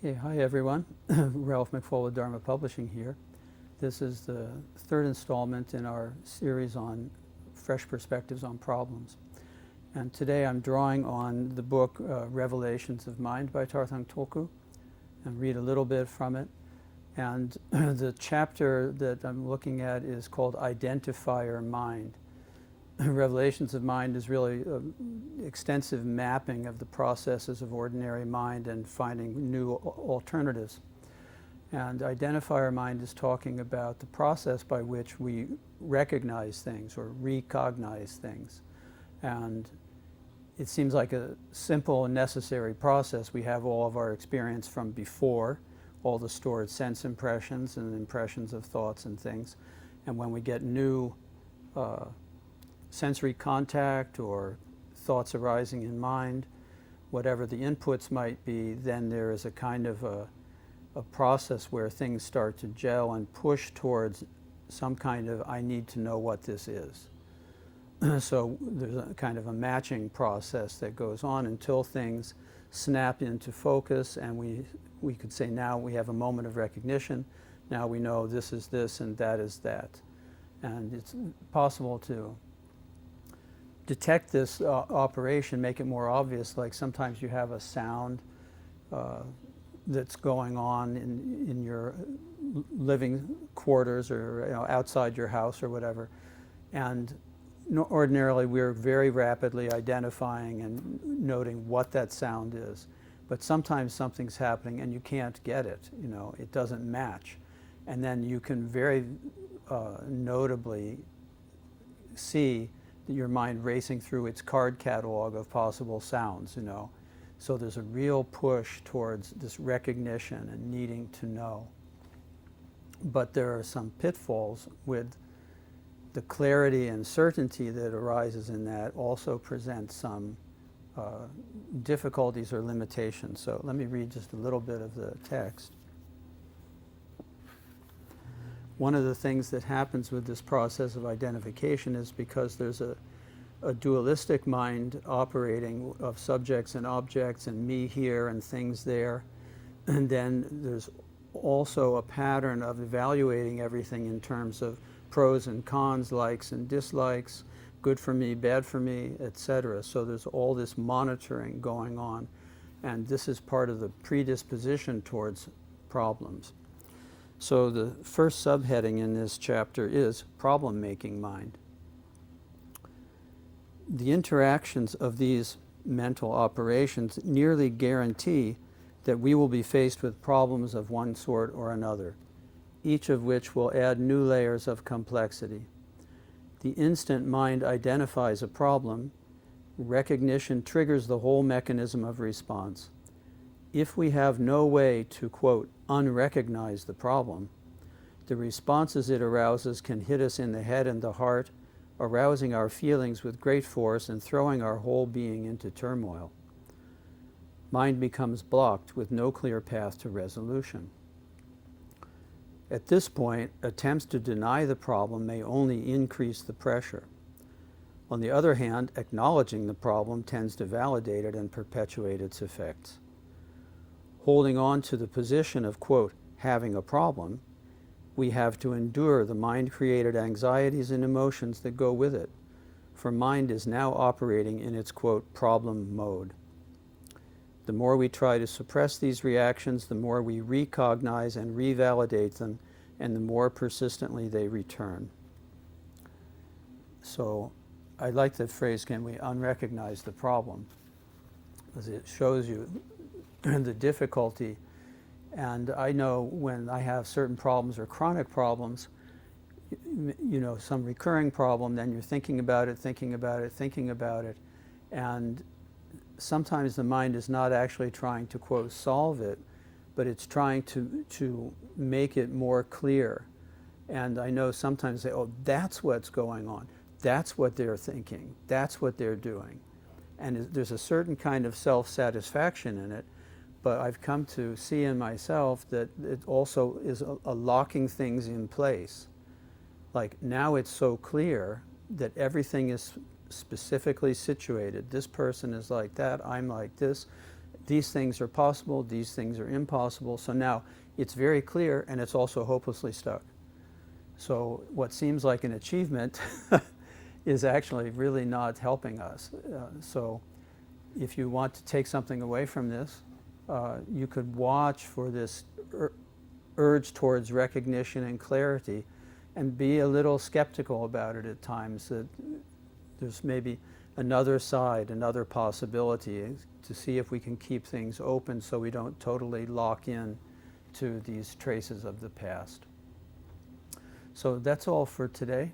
Okay, hi everyone. Ralph McFall with Dharma Publishing here. This is the third installment in our series on fresh perspectives on problems. And today I'm drawing on the book Revelations of Mind by Tarthang Tulku and read a little bit from it. And the chapter that I'm looking at is called Identifier Mind. Revelations of Mind is really an extensive mapping of the processes of ordinary mind and finding new alternatives. And Identifier Mind is talking about the process by which we recognize things or recognize things. And it seems like a simple and necessary process. We have all of our experience from before, all the stored sense impressions and impressions of thoughts and things. And when we get new sensory contact or thoughts arising in mind, whatever the inputs might be, then there is a kind of a process where things start to gel and push towards some kind of, I need to know what this is. So there's a kind of a matching process that goes on until things snap into focus, and we could say now we have a moment of recognition. Now we know this is this and that is that. And it's possible to detect this operation, make it more obvious. Like sometimes you have a sound that's going on in your living quarters or outside your house or whatever, and ordinarily we're very rapidly identifying and noting what that sound is. But sometimes something's happening and you can't get it. It doesn't match, and then you can very notably see your mind racing through its card catalog of possible sounds, So there's a real push towards this recognition and needing to know. But there are some pitfalls with the clarity and certainty that arises in that also presents some difficulties or limitations. So let me read just a little bit of the text. One of the things that happens with this process of identification is because there's a dualistic mind operating of subjects and objects and me here and things there. And then there's also a pattern of evaluating everything in terms of pros and cons, likes and dislikes, good for me, bad for me, etc. So there's all this monitoring going on. And this is part of the predisposition towards problems. So the first subheading in this chapter is problem-making mind. The interactions of these mental operations nearly guarantee that we will be faced with problems of one sort or another, each of which will add new layers of complexity. The instant mind identifies a problem, recognition triggers the whole mechanism of response. If we have no way to, quote, unrecognize the problem, the responses it arouses can hit us in the head and the heart, arousing our feelings with great force and throwing our whole being into turmoil. Mind becomes blocked with no clear path to resolution. At this point, attempts to deny the problem may only increase the pressure. On the other hand, acknowledging the problem tends to validate it and perpetuate its effects. Holding on to the position of, quote, having a problem, we have to endure the mind-created anxieties and emotions that go with it, for mind is now operating in its, quote, problem mode. The more we try to suppress these reactions, the more we recognize and revalidate them, and the more persistently they return. So I like the phrase, can we unrecognize the problem? Because it shows you the difficulty. And I know when I have certain problems or chronic problems, some recurring problem, then you're thinking about it, and sometimes the mind is not actually trying to, quote, solve it, but it's trying to make it more clear. And I know sometimes they say, oh, that's what's going on. That's what they're thinking. That's what they're doing. And there's a certain kind of self-satisfaction in it. But I've come to see in myself that it also is a locking things in place. Like now it's so clear that everything is specifically situated. This person is like that, I'm like this. these things are possible, these things are impossible. So now it's very clear, and it's also hopelessly stuck. So what seems like an achievement is actually really not helping us. So if you want to take something away from this, you could watch for this urge towards recognition and clarity, and be a little skeptical about it at times, that there's maybe another side, another possibility, to see if we can keep things open so we don't totally lock in to these traces of the past. So that's all for today,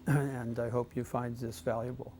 and I hope you find this valuable.